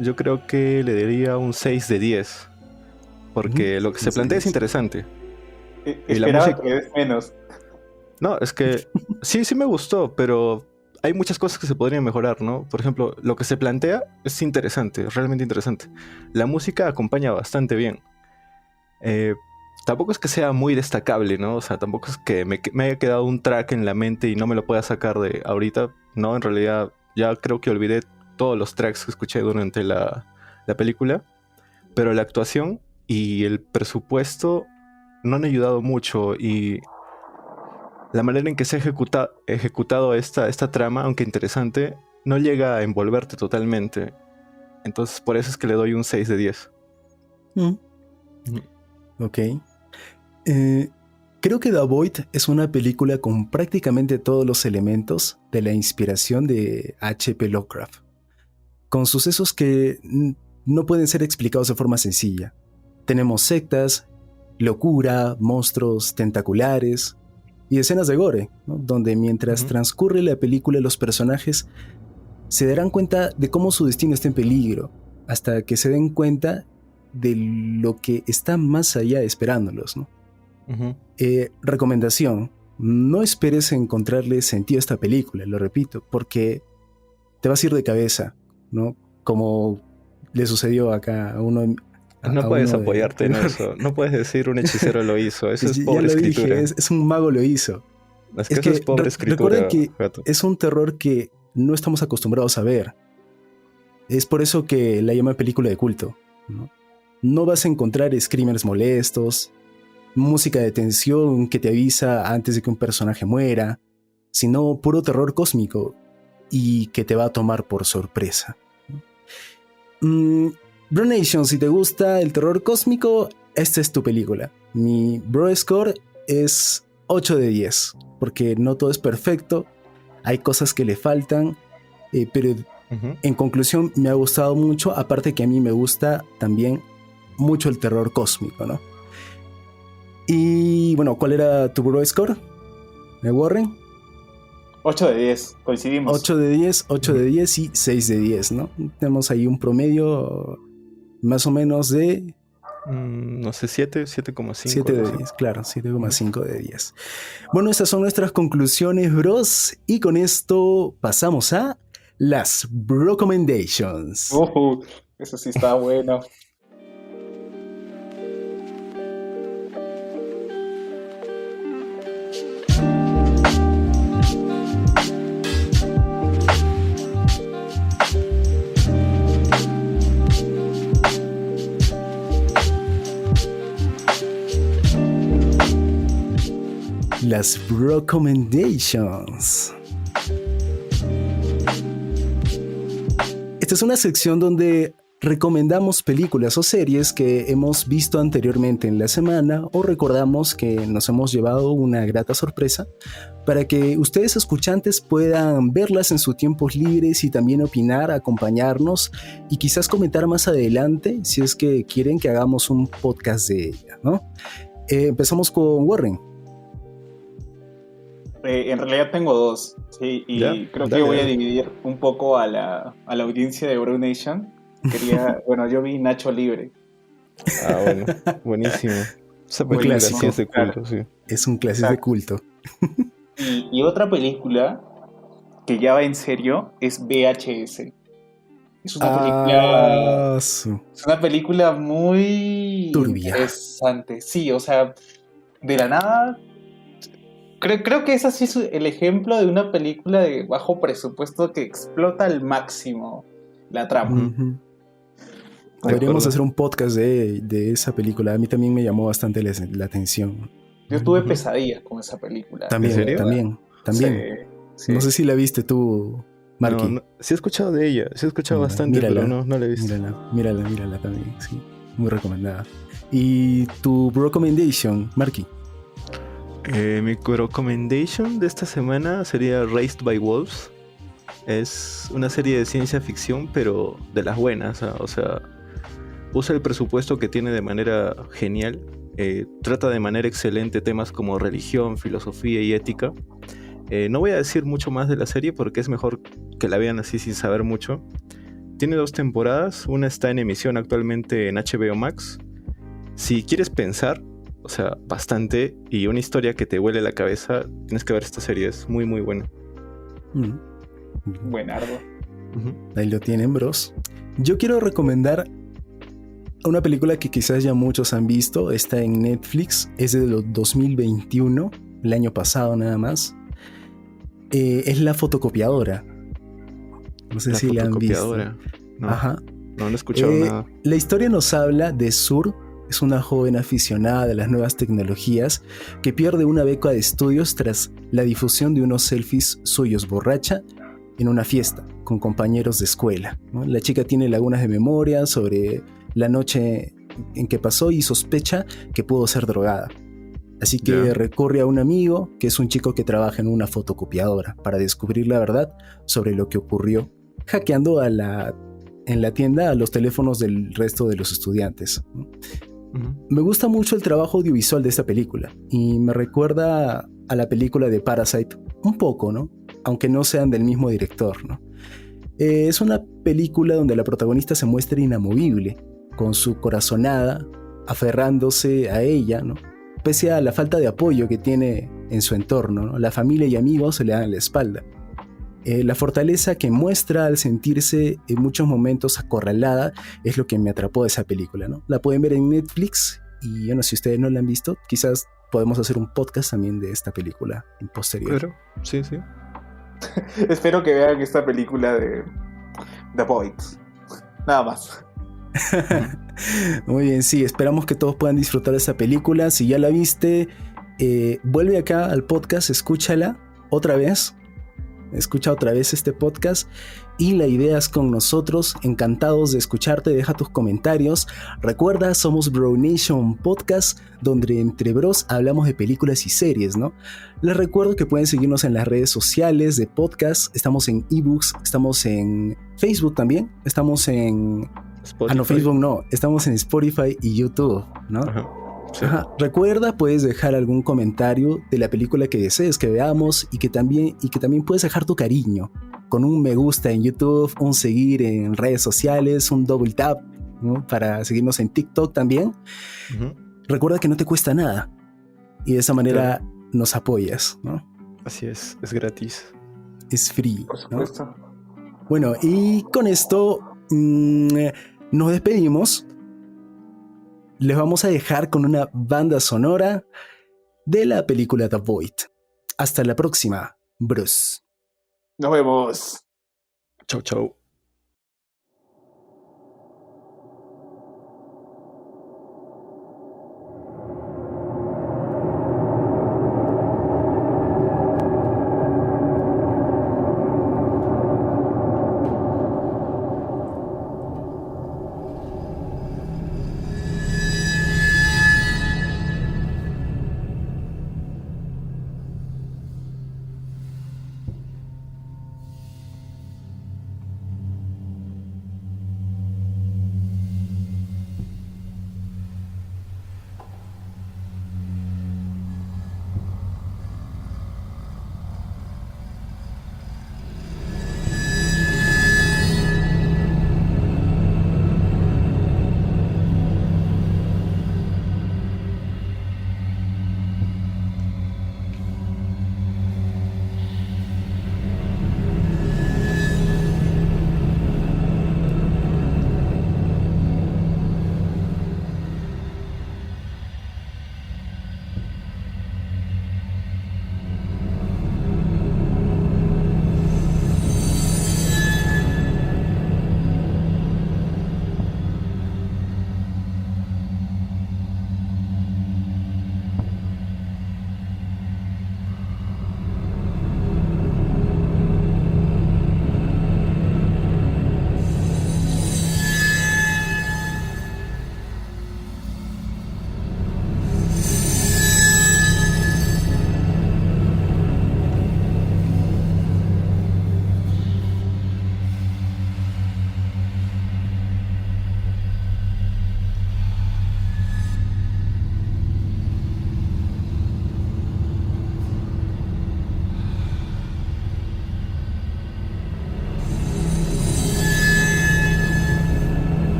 yo creo que le daría un 6 de 10, porque lo que se plantea es interesante. Y la
Esperaba
música...
que des menos.
No, es que sí me gustó, pero hay muchas cosas que se podrían mejorar, ¿no? Por ejemplo, lo que se plantea es interesante, realmente interesante. La música acompaña bastante bien. Tampoco es que sea muy destacable, ¿no? O sea, tampoco es que me haya quedado un track en la mente y no me lo pueda sacar de ahorita. No, en realidad ya creo que olvidé todos los tracks que escuché durante la película. Pero la actuación y el presupuesto no han ayudado mucho y la manera en que se ha ejecutado esta trama, aunque interesante, no llega a envolverte totalmente. Entonces por eso es que le doy un 6 de 10.
Ok. Creo que The Void es una película con prácticamente todos los elementos de la inspiración de H.P. Lovecraft, con sucesos que no pueden ser explicados de forma sencilla. Tenemos sectas, locura, monstruos tentaculares y escenas de gore, ¿no? Donde mientras transcurre la película los personajes se darán cuenta de cómo su destino está en peligro, hasta que se den cuenta de lo que está más allá esperándolos, ¿no? Recomendación: no esperes encontrarle sentido a esta película, lo repito, porque te vas a ir de cabeza, ¿no? Como le sucedió acá a uno.
No puedes apoyarte en eso. No puedes decir un hechicero lo hizo. Eso es pobre escritura.
Ya lo dije, es un mago lo hizo.
Es que eso es pobre escritura.
Recuerden que gato, es un terror que no estamos acostumbrados a ver. Es por eso que la llaman película de culto, ¿no? No vas a encontrar screamers molestos, música de tensión que te avisa antes de que un personaje muera, sino puro terror cósmico y que te va a tomar por sorpresa. Bro Nation, si te gusta el terror cósmico, esta es tu película. Mi Bro Score es 8 de 10. porque no todo es perfecto, hay cosas que le faltan, pero en conclusión me ha gustado mucho, aparte que a mí me gusta también mucho el terror cósmico, ¿no? Y bueno, ¿cuál era tu Bro Score de Warren?
8 de 10, coincidimos.
8 de 10, 8 de 10 y 6 de 10, ¿no? Tenemos ahí un promedio más o menos de...
no sé, 7,5.
7 de 10, claro, 7,5 de 10. Bueno, estas son nuestras conclusiones, bros. Y con esto pasamos a las Recommendations.
Eso sí está bueno.
Las Recommendations. Esta es una sección donde recomendamos películas o series que hemos visto anteriormente en la semana o recordamos que nos hemos llevado una grata sorpresa para que ustedes escuchantes puedan verlas en sus tiempos libres y también opinar, acompañarnos y quizás comentar más adelante si es que quieren que hagamos un podcast de ellas, ¿no? Empezamos con Warren.
En realidad tengo dos, sí, y creo que voy a dividir un poco a la audiencia de Bro Nation. Bueno, yo vi Nacho Libre.
Ah, bueno, buenísimo. Esa película sí es de culto, sí.
Es un clásico de culto.
Y otra película que ya va en serio es VHS. Es una película muy
turbia,
interesante. Sí, o sea, de la nada. Creo que ese sí es el ejemplo de una película de bajo presupuesto que explota al máximo la trama.
Podríamos hacer un podcast de esa película. A mí también me llamó bastante la atención.
Yo tuve pesadillas con esa película.
También,
¿en serio?
También.
Sí.
No sé si la viste tú, Marky.
No, sí he escuchado de ella, sí he escuchado bastante,
mírala,
pero no la he visto.
Mírala también, sí. Muy recomendada. ¿Y tu recommendation, Marky?
Mi recommendation de esta semana sería Raised by Wolves. Es una serie de ciencia ficción, pero de las buenas, o sea, usa el presupuesto que tiene de manera genial, trata de manera excelente temas como religión, filosofía y ética. No voy a decir mucho más de la serie porque es mejor que la vean así sin saber mucho. Tiene 2 temporadas, una está en emisión actualmente en HBO Max. Si quieres pensar, o sea, bastante, y una historia que te vuele la cabeza, tienes que ver esta serie, es muy muy buena.
Buenardo.
Ahí lo tienen, bros. Yo quiero recomendar una película que quizás ya muchos han visto, está en Netflix, es de 2021, el año pasado nada más. Es La Fotocopiadora. No sé si la han visto.
No,
Ajá.
No he escuchado nada.
La historia nos habla de Sur. Es una joven aficionada de las nuevas tecnologías que pierde una beca de estudios tras la difusión de unos selfies suyos borracha en una fiesta con compañeros de escuela, ¿no? La chica tiene lagunas de memoria sobre la noche en que pasó y sospecha que pudo ser drogada. Así que recurre a un amigo que es un chico que trabaja en una fotocopiadora para descubrir la verdad sobre lo que ocurrió, hackeando en la tienda a los teléfonos del resto de los estudiantes, ¿no? Me gusta mucho el trabajo audiovisual de esta película y me recuerda a la película de Parasite un poco, ¿no? Aunque no sean del mismo director, ¿no? Es una película donde la protagonista se muestra inamovible, con su corazonada, aferrándose a ella, ¿no? Pese a la falta de apoyo que tiene en su entorno, ¿no? La familia y amigos se le dan la espalda. La fortaleza que muestra al sentirse en muchos momentos acorralada es lo que me atrapó de esa película, ¿no? La pueden ver en Netflix y bueno, si ustedes no la han visto, quizás podemos hacer un podcast también de esta película en posterior.
Pero, sí.
Espero que vean esta película de The Void. Nada más.
Muy bien, sí, esperamos que todos puedan disfrutar de esta película. Si ya la viste, vuelve acá al podcast, escúchala otra vez. escucha otra vez este podcast y la idea es con nosotros, encantados de escucharte, deja tus comentarios. Recuerda, somos Bro Nation Podcast, donde entre bros hablamos de películas y series, ¿no? Les recuerdo que pueden seguirnos en las redes sociales de podcast, estamos en ebooks, estamos en Facebook también, estamos en...
Spotify.
No, Facebook no, estamos en Spotify y YouTube, ¿no?
Ajá. Sí.
Ajá. Recuerda, puedes dejar algún comentario de la película que desees que veamos y que también puedes dejar tu cariño con un me gusta en YouTube, un seguir en redes sociales, un double tap, ¿no? Para seguirnos en TikTok también.
Ujú.
Recuerda que no te cuesta nada y de esa manera
Claro.
nos apoyas, ¿no?
Así es gratis.
Es free,
Por
¿no?
supuesto.
Bueno, y con esto nos despedimos. Les vamos a dejar con una banda sonora de la película The Void. Hasta la próxima, Bruce.
Nos vemos.
Chau, chau.